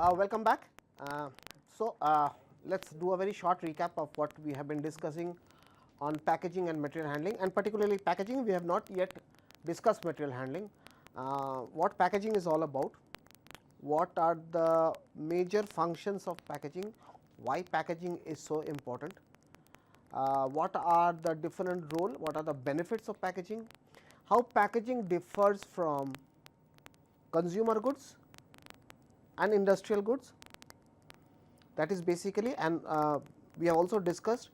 Welcome back. Let's do a very short recap of what we have been discussing on packaging and material handling, and particularly packaging. We have not yet discussed material handling. What packaging is all about, what are the major functions of packaging, why packaging is so important, what are the different role, what are the benefits of packaging, how packaging differs from consumer goods and industrial goods. That is basically, and we have also discussed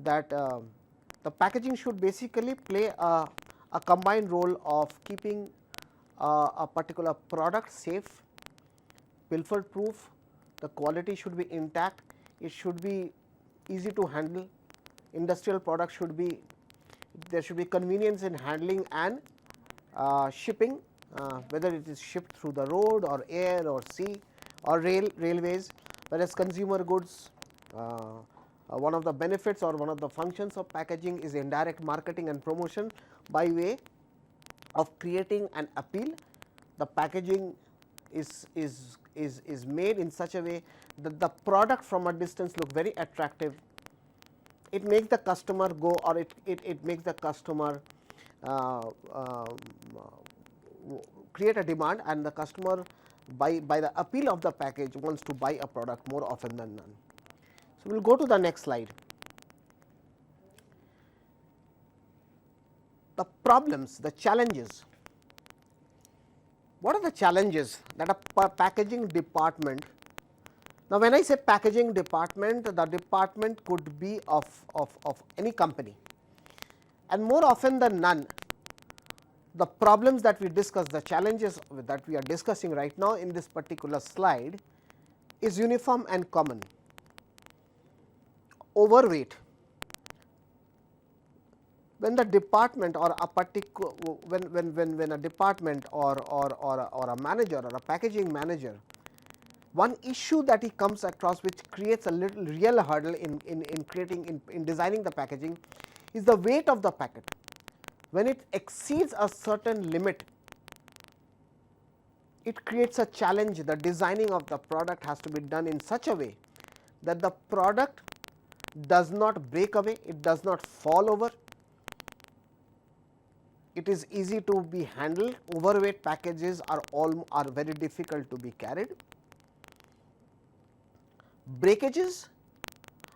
that the packaging should basically play a combined role of keeping a particular product safe, pilfer proof, the quality should be intact, it should be easy to handle. Industrial product should be, there should be convenience in handling and shipping, whether it is shipped through the road or air or sea or railways, whereas consumer goods, one of the benefits or one of the functions of packaging is indirect marketing and promotion by way of creating an appeal. The packaging is made in such a way that the product from a distance look very attractive. It makes the customer go, or it makes the customer create a demand, and the customer by the appeal of the package wants to buy a product more often than none. So, we will go to the next slide. The problems, the challenges. What are the challenges that a packaging department? Now, when I say packaging department, the department could be of any company, and more often than none, the problems that we discuss, the challenges that we are discussing right now in this particular slide is uniform and common. Overweight. When the department or a particular, when a department or a manager or a packaging manager, one issue that he comes across which creates a little real hurdle in designing the packaging is the weight of the packet. When it exceeds a certain limit, it creates a challenge. The designing of the product has to be done in such a way that the product does not break away, it does not fall over, it is easy to be handled. Overweight packages are very difficult to be carried. Breakages,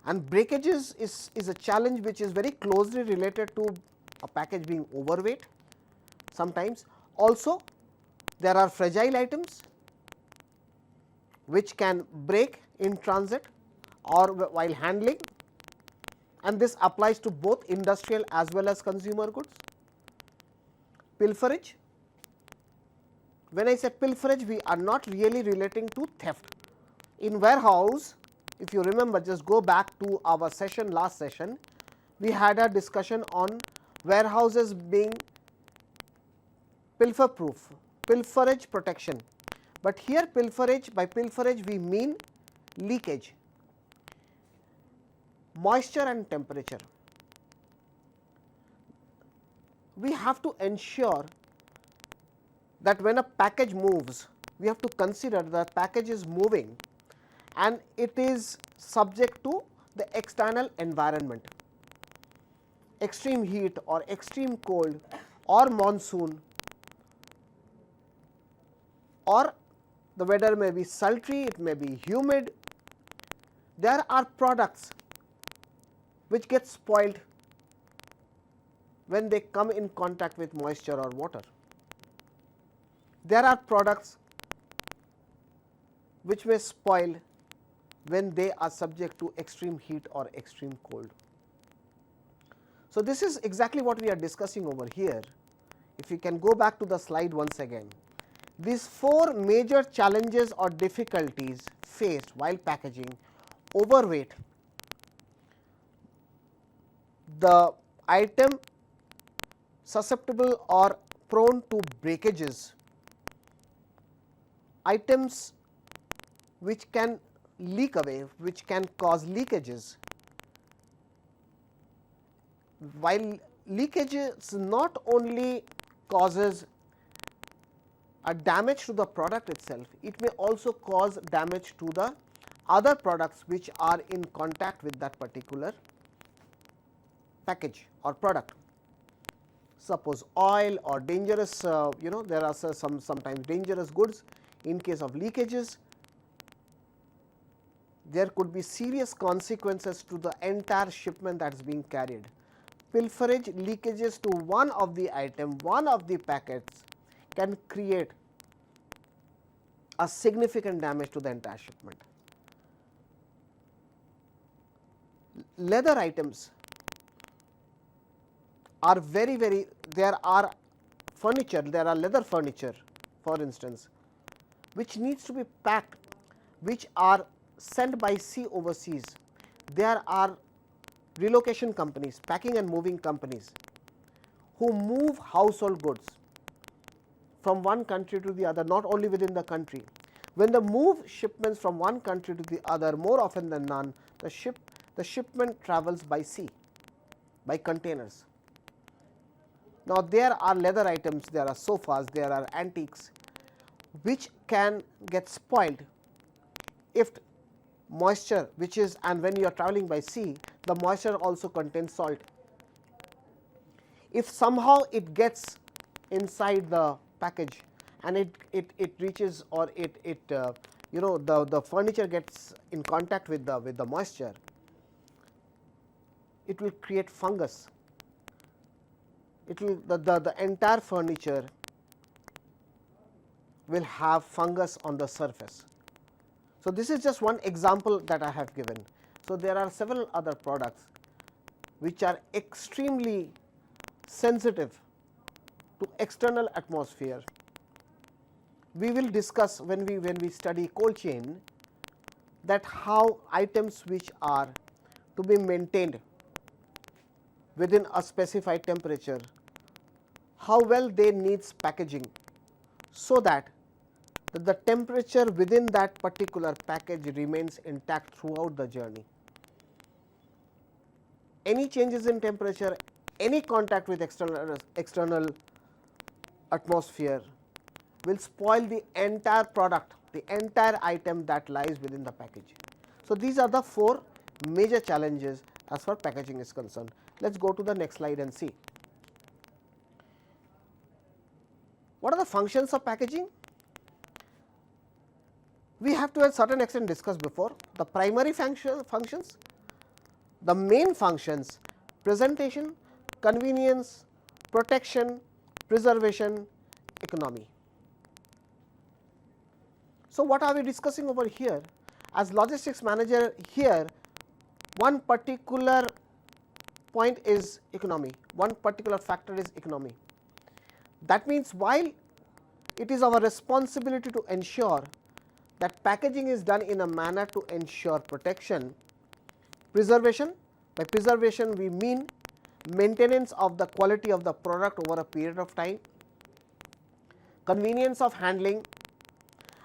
and breakages is a challenge which is very closely related to a package being overweight. Sometimes also there are fragile items which can break in transit or while handling, and this applies to both industrial as well as consumer goods. Pilferage. When I say pilferage, we are not really relating to theft. In warehouse, if you remember, just go back to our session, last session, we had a discussion on warehouses being pilfer proof, pilferage protection, but here pilferage, by pilferage we mean leakage, moisture and temperature. We have to ensure that when a package moves, we have to consider the package is moving and it is subject to the external environment. Extreme heat or extreme cold or monsoon, or the weather may be sultry, it may be humid. There are products which get spoiled when they come in contact with moisture or water. There are products which may spoil when they are subject to extreme heat or extreme cold. So, this is exactly what we are discussing over here. If you can go back to the slide once again, these four major challenges or difficulties faced while packaging: overweight, the item susceptible or prone to breakages, items which can leak away, which can cause leakages. While leakages not only causes a damage to the product itself, it may also cause damage to the other products which are in contact with that particular package or product. Suppose oil or dangerous, there are sometimes dangerous goods. In case of leakages, there could be serious consequences to the entire shipment that is being carried. Pilferage, leakages to one of the item, one of the packets can create a significant damage to the entire shipment. Leather items are there are furniture, there are leather furniture for instance, which needs to be packed, which are sent by sea overseas. There are relocation companies, packing and moving companies who move household goods from one country to the other, not only within the country. When they move shipments from one country to the other, more often than none, the shipment travels by sea, by containers. Now, there are leather items, there are sofas, there are antiques which can get spoiled if moisture, which is, and when you are traveling by sea, the moisture also contains salt. If somehow it gets inside the package and it reaches, or the furniture gets in contact with the moisture, it will create fungus. It will the entire furniture will have fungus on the surface. So, this is just one example that I have given. So, there are several other products which are extremely sensitive to external atmosphere. We will discuss when we study cold chain, that how items which are to be maintained within a specified temperature, how well they needs packaging, so that the temperature within that particular package remains intact throughout the journey. Any changes in temperature, any contact with external atmosphere will spoil the entire product, the entire item that lies within the package. So, these are the 4 major challenges as far as packaging is concerned. Let us go to the next slide and see. What are the functions of packaging? We have to a certain extent discussed before. The primary functions, the main functions: presentation, convenience, protection, preservation, economy. So, what are we discussing over here? As logistics manager here, one particular point is economy, one particular factor is economy. That means, while it is our responsibility to ensure that packaging is done in a manner to ensure protection, preservation, by preservation we mean maintenance of the quality of the product over a period of time, convenience of handling,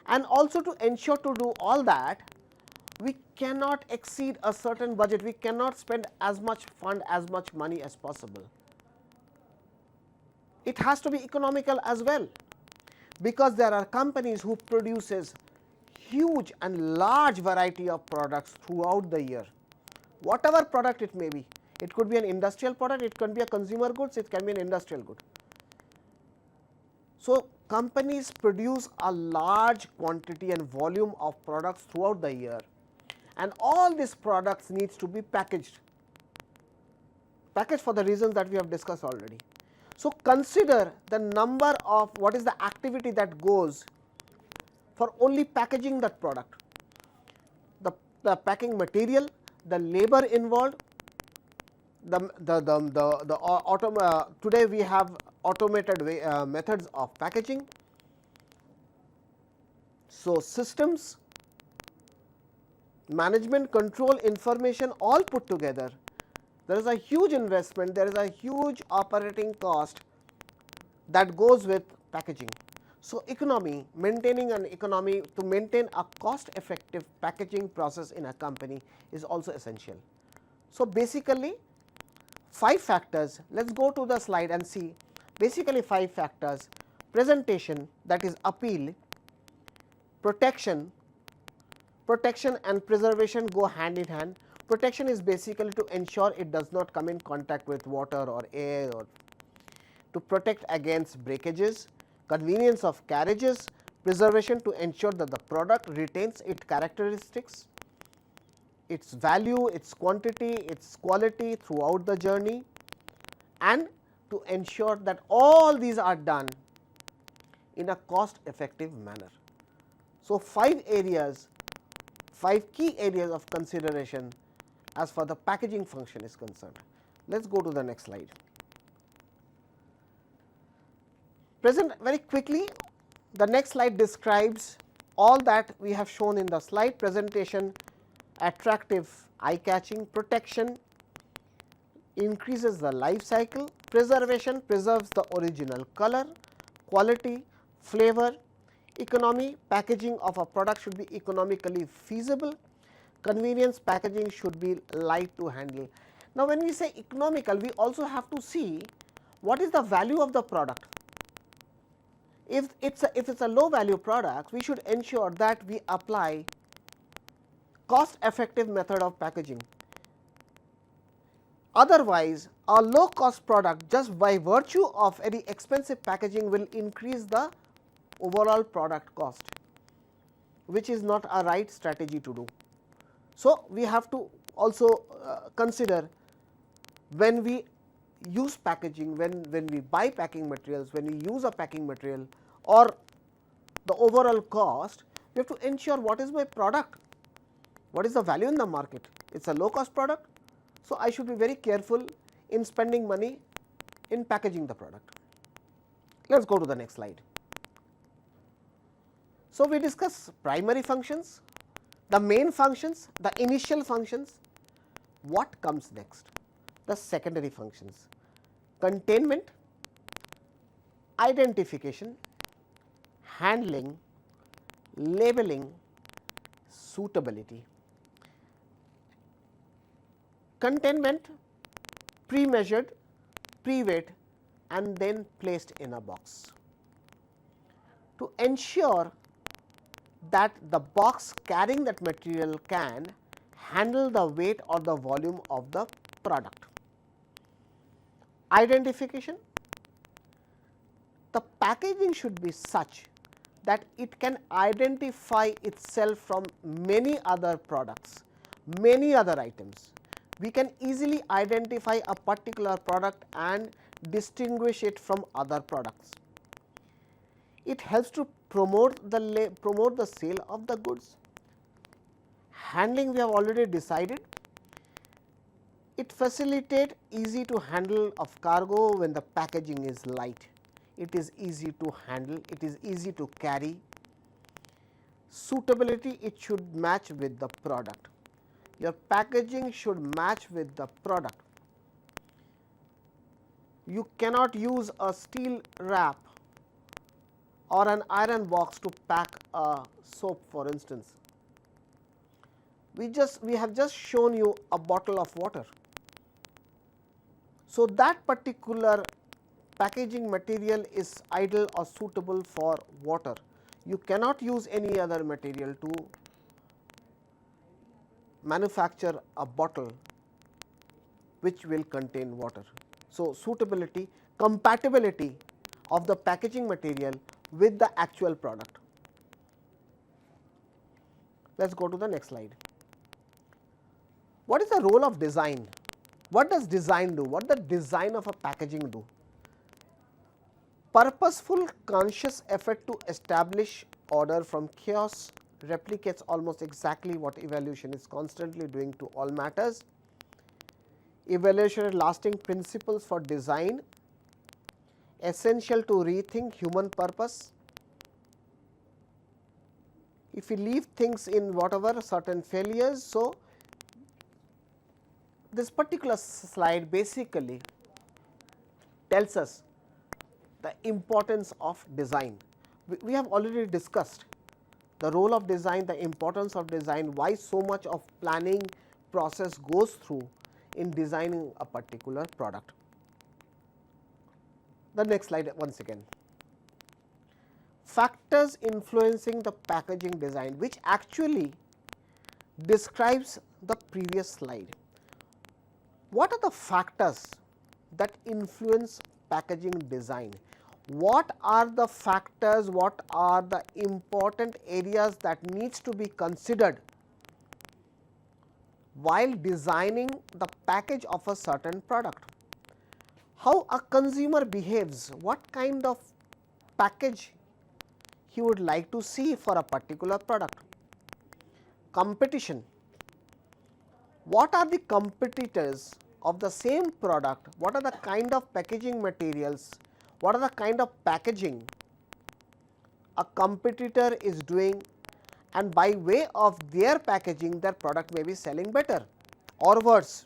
and also to ensure to do all that, we cannot exceed a certain budget, we cannot spend as much fund, as much money as possible. It has to be economical as well, because there are companies who produces huge and large variety of products throughout the year, whatever product it may be. It could be an industrial product, it can be a consumer goods, it can be an industrial good. So, companies produce a large quantity and volume of products throughout the year, and all these products needs to be packaged for the reasons that we have discussed already. So, consider the number of what is the activity that goes for only packaging that product, the packing material, the labor involved, today we have automated methods of packaging. So, systems, management, control, information, all put together, there is a huge investment, there is a huge operating cost that goes with packaging. So, economy, maintaining an economy, to maintain a cost effective packaging process in a company is also essential. So, basically 5 factors, let us go to the slide and see basically 5 factors presentation, that is appeal, protection and preservation go hand in hand. Protection is basically to ensure it does not come in contact with water or air, or to protect against breakages, convenience of carriages, preservation to ensure that the product retains its characteristics, its value, its quantity, its quality throughout the journey, and to ensure that all these are done in a cost effective manner. So, 5 key areas of consideration as far the packaging function is concerned. Let us go to the next slide. Present very quickly, the next slide describes all that we have shown in the slide: presentation, attractive, eye catching; protection increases the life cycle; preservation preserves the original color, quality, flavor; economy, packaging of a product should be economically feasible; convenience, packaging should be light to handle. Now, when we say economical, we also have to see what is the value of the product. If it is a low value product, we should ensure that we apply cost effective method of packaging. Otherwise, a low cost product, just by virtue of very expensive packaging, will increase the overall product cost, which is not a right strategy to do. So, we have to also consider when we use packaging, when we buy packing materials, when we use a packing material or the overall cost, we have to ensure what is my product, what is the value in the market. It is a low cost product. So, I should be very careful in spending money in packaging the product. Let us go to the next slide. So, we discuss primary functions, the main functions, the initial functions. What comes next? The secondary functions: containment, identification, handling, labeling, suitability. Containment: pre-measured, pre-weighed and then placed in a box. To ensure that the box carrying that material can handle the weight or the volume of the product. Identification: the packaging should be such that it can identify itself from many other products, many other items. We can easily identify a particular product and distinguish it from other products. It helps to promote the sale of the goods. Handling, we have already decided. It facilitates easy to handle of cargo when the packaging is light. It is easy to handle, it is easy to carry. Suitability: it should match with the product. Your packaging should match with the product. You cannot use a steel wrap or an iron box to pack a soap, for instance. We have just shown you a bottle of water. So, that particular packaging material is ideal or suitable for water. You cannot use any other material to manufacture a bottle which will contain water. So, suitability, compatibility of the packaging material with the actual product. Let us go to the next slide. What is the role of design? What does design do? What does the design of a packaging do? Purposeful, conscious effort to establish order from chaos replicates almost exactly what evolution is constantly doing to all matters. Evolutionary lasting principles for design, essential to rethink human purpose. If we leave things in whatever certain failures, so this particular slide basically tells us the importance of design. We have already discussed the role of design, the importance of design, why so much of planning process goes through in designing a particular product. The next slide once again. factors influencing the packaging design, which actually describes the previous slide. What are the factors that influence packaging design? What are the factors, what are the important areas that needs to be considered while designing the package of a certain product? How a consumer behaves, what kind of package he would like to see for a particular product. Competition, what are the competitors of the same product, what are the kind of packaging materials, what are the kind of packaging a competitor is doing, and by way of their packaging their product may be selling better or worse.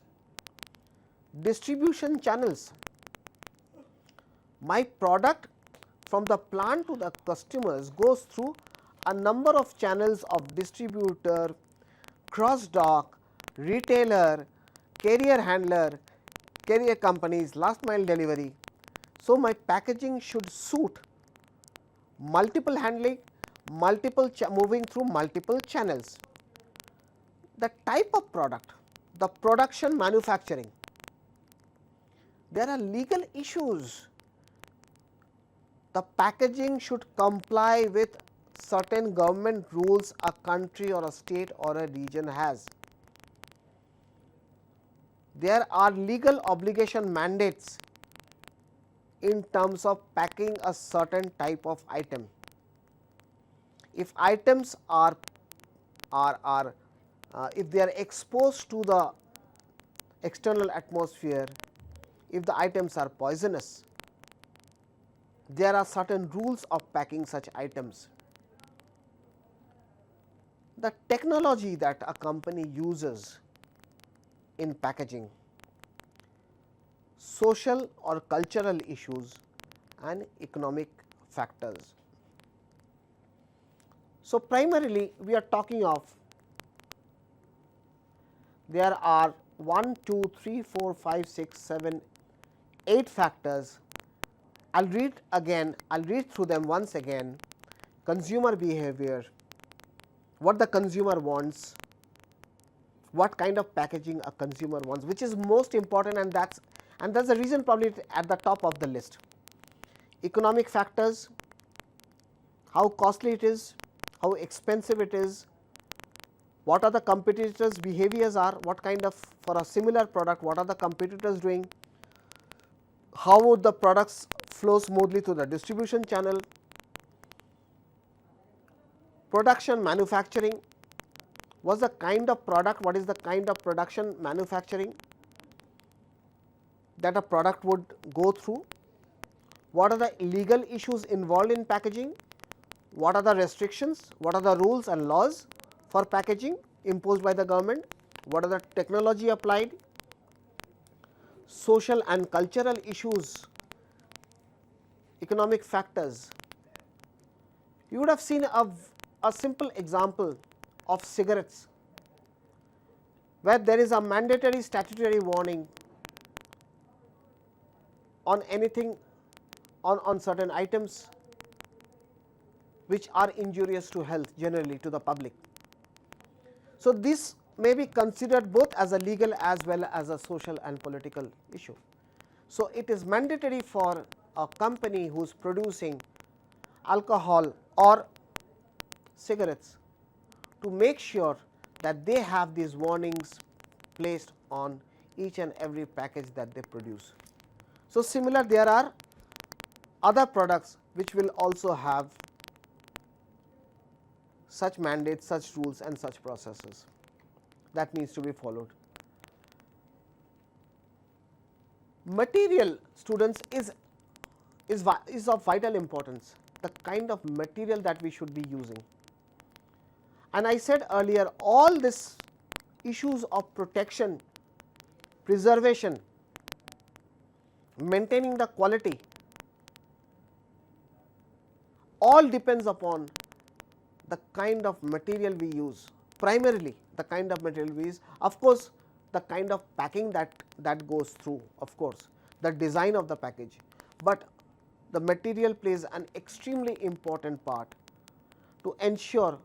Distribution channels, my product from the plant to the customers goes through a number of channels of distributor, cross dock, retailer, carrier handler, carrier companies, last mile delivery. So, my packaging should suit multiple handling, multiple moving through multiple channels. The type of product, the production manufacturing, there are legal issues. The packaging should comply with certain government rules a country or a state or a region has. There are legal obligation mandates in terms of packing a certain type of item. If items are if they are exposed to the external atmosphere, if the items are poisonous, there are certain rules of packing such items. The technology that a company uses in packaging, social or cultural issues, and economic factors. So, primarily we are talking of there are 1, 2, 3, 4, 5, 6, 7, 8 factors. I will read again, I will read through them once again. Consumer behavior, what the consumer wants, what kind of packaging a consumer wants, which is most important, and that's the reason probably at the top of the list. Economic factors, how costly it is, how expensive it is, what are the competitors' behaviors are, what kind of, for a similar product, what are the competitors doing, how would the products flow smoothly through the distribution channel, production manufacturing, what's the kind of product, what is the kind of production manufacturing that a product would go through, what are the legal issues involved in packaging, what are the restrictions, what are the rules and laws for packaging imposed by the government, what are the technology applied, social and cultural issues, economic factors. You would have seen a simple example of cigarettes, where there is a mandatory statutory warning on anything, on certain items which are injurious to health, generally to the public. So, this may be considered both as a legal as well as a social and political issue. So, it is mandatory for a company who is producing alcohol or cigarettes to make sure that they have these warnings placed on each and every package that they produce. So, similar, there are other products which will also have such mandates, such rules and such processes that needs to be followed. Material, students, is of vital importance, the kind of material that we should be using. And I said earlier, all this issues of protection, preservation, maintaining the quality, all depends upon the kind of material we use, primarily the kind of material we use, of course, the kind of packing that goes through, of course, the design of the package, but the material plays an extremely important part to ensure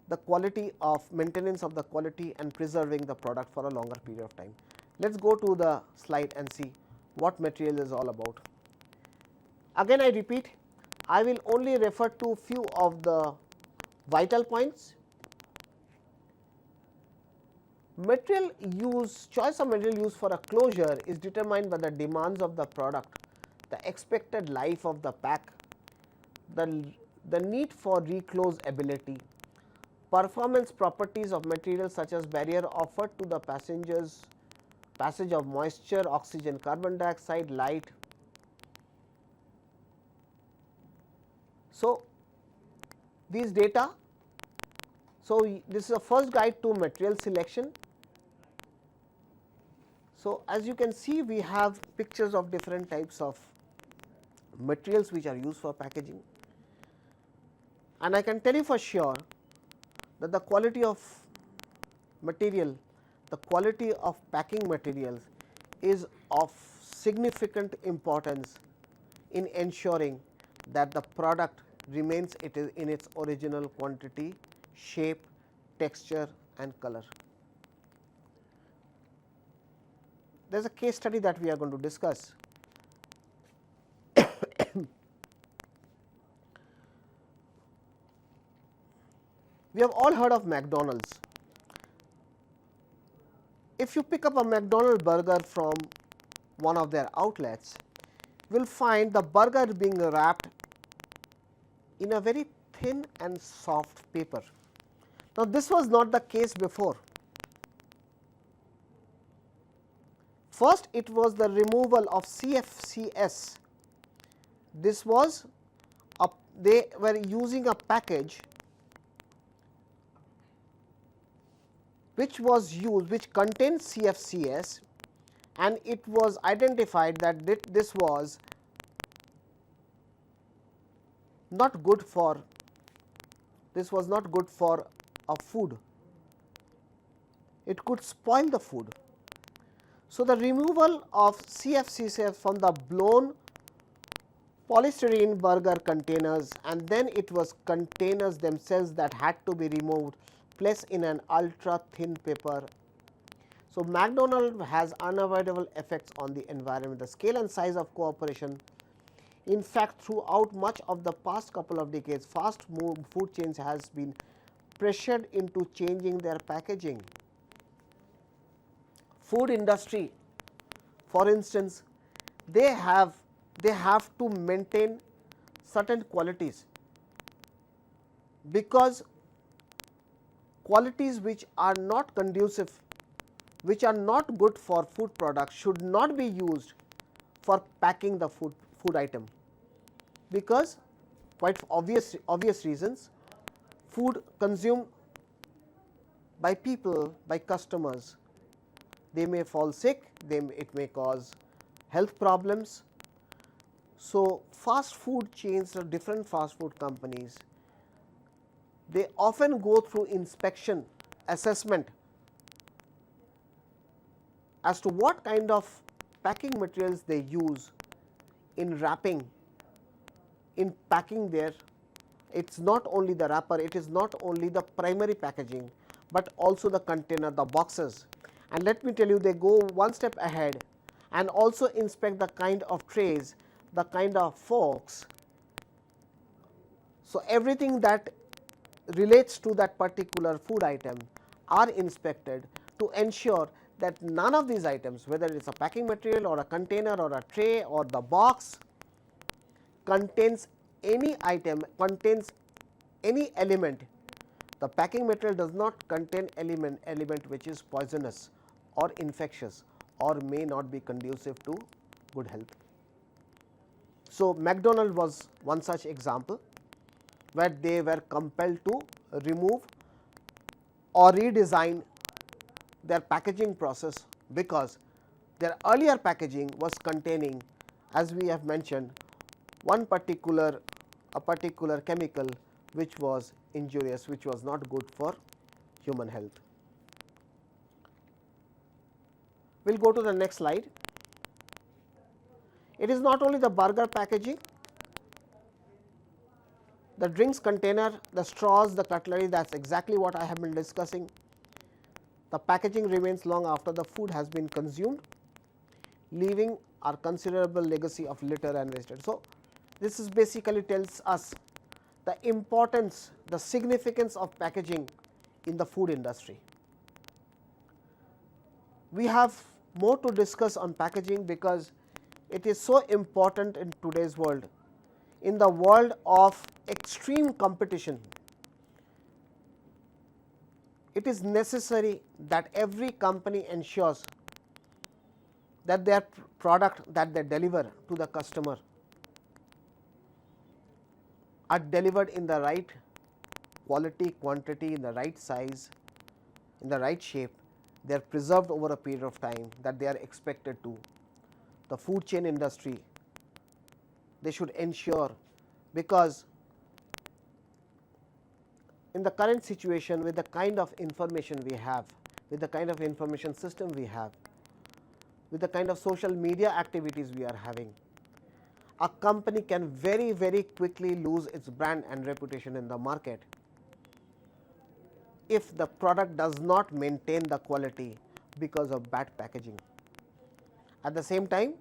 the quality of maintenance of the quality and preserving the product for a longer period of time. Let us go to the slide and see what material is all about. Again I repeat, I will only refer to few of the vital points. Material use, choice of material use for a closure is determined by the demands of the product, the expected life of the pack, the need for reclosability, performance properties of materials such as barrier offered to the passage of moisture, oxygen, carbon dioxide, light. So, these data, so this is a first guide to material selection. So, as you can see, we have pictures of different types of materials which are used for packaging, and I can tell you for sure that the quality of material, the quality of packing materials is of significant importance in ensuring that the product remains in its original quantity, shape, texture and color. There is a case study that we are going to discuss. We have all heard of McDonald's. If you pick up a McDonald's burger from one of their outlets, you will find the burger being wrapped in a very thin and soft paper. Now, this was not the case before. First, it was the removal of CFCS. This was they were using a package which was used, which contained CFCS, and it was identified that this was not good for a food. It could spoil the food. So, the removal of CFCS from the blown polystyrene burger containers, and then it was containers themselves that had to be removed, placed in an ultra thin paper. So, McDonald's has unavoidable effects on the environment. The scale and size of cooperation, in fact, throughout much of the past couple of decades, fast moving food chains has been pressured into changing their packaging. Food industry, for instance, they have to maintain certain qualities, because qualities which are not conducive, which are not good for food products, should not be used for packing the food item, because quite obvious reasons, food consumed by people, by customers, they may fall sick, it may cause health problems. So, fast food chains or different fast food companies, they often go through inspection, assessment as to what kind of packing materials they use in wrapping, in packing their, it is not only the wrapper, it is not only the primary packaging, but also the container, the boxes. And let me tell you, they go one step ahead and also inspect the kind of trays, the kind of forks. So, everything that relates to that particular food item are inspected to ensure that none of these items, whether it is a packing material or a container or a tray or the box, contains any item, contains any element. The packing material does not contain element which is poisonous or infectious or may not be conducive to good health. So, McDonald's was one such example, where they were compelled to remove or redesign their packaging process, because their earlier packaging was containing, as we have mentioned, a particular chemical which was injurious, which was not good for human health. We will go to the next slide. It is not only the burger packaging, the drinks container, the straws, the cutlery, that is exactly what I have been discussing. The packaging remains long after the food has been consumed, leaving a considerable legacy of litter and wastage. So, this is basically tells us the importance, the significance of packaging in the food industry. We have more to discuss on packaging because it is so important in today's world. In the world of extreme competition, it is necessary that every company ensures that their product that they deliver to the customer are delivered in the right quality, quantity, in the right size, in the right shape, they are preserved over a period of time that they are expected to. The food chain industry, they should ensure, because in the current situation with the kind of information we have, with the kind of information system we have, with the kind of social media activities we are having, a company can very quickly lose its brand and reputation in the market if the product does not maintain the quality because of bad packaging. At the same time,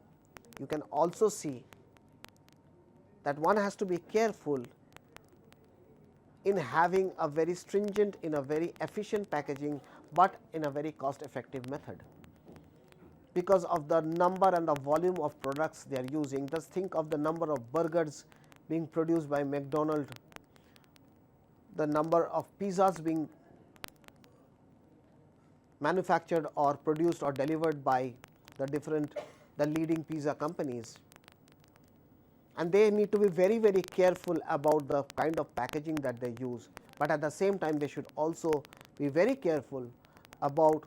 you can also see that one has to be careful in having a very stringent, in a very efficient packaging, but in a very cost effective method. Because of the number and the volume of products they are using, just think of the number of burgers being produced by McDonald's, the number of pizzas being manufactured or produced or delivered by the leading pizza companies, and they need to be very careful about the kind of packaging that they use, but at the same time they should also be very careful about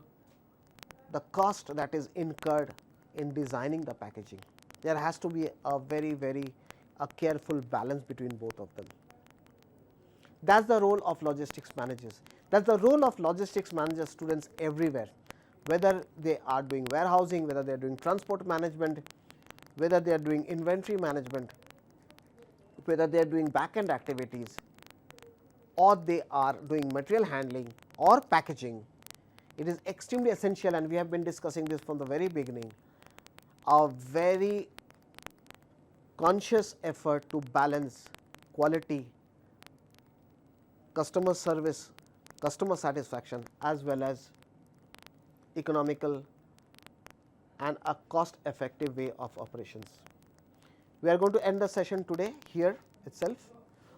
the cost that is incurred in designing the packaging. There has to be a very careful balance between both of them. That is the role of logistics managers. That is the role of logistics manager students everywhere, whether they are doing warehousing, whether they are doing transport management, whether they are doing inventory management, whether they are doing back end activities, or they are doing material handling or packaging. It is extremely essential, and we have been discussing this from the very beginning, a very conscious effort to balance quality, customer service, customer satisfaction, as well as economical and a cost effective way of operations. We are going to end the session today here itself.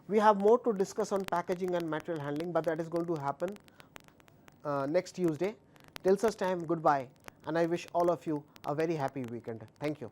We have more to discuss on packaging and material handling, but that is going to happen next Tuesday. Till such time, goodbye, and I wish all of you a very happy weekend. Thank you.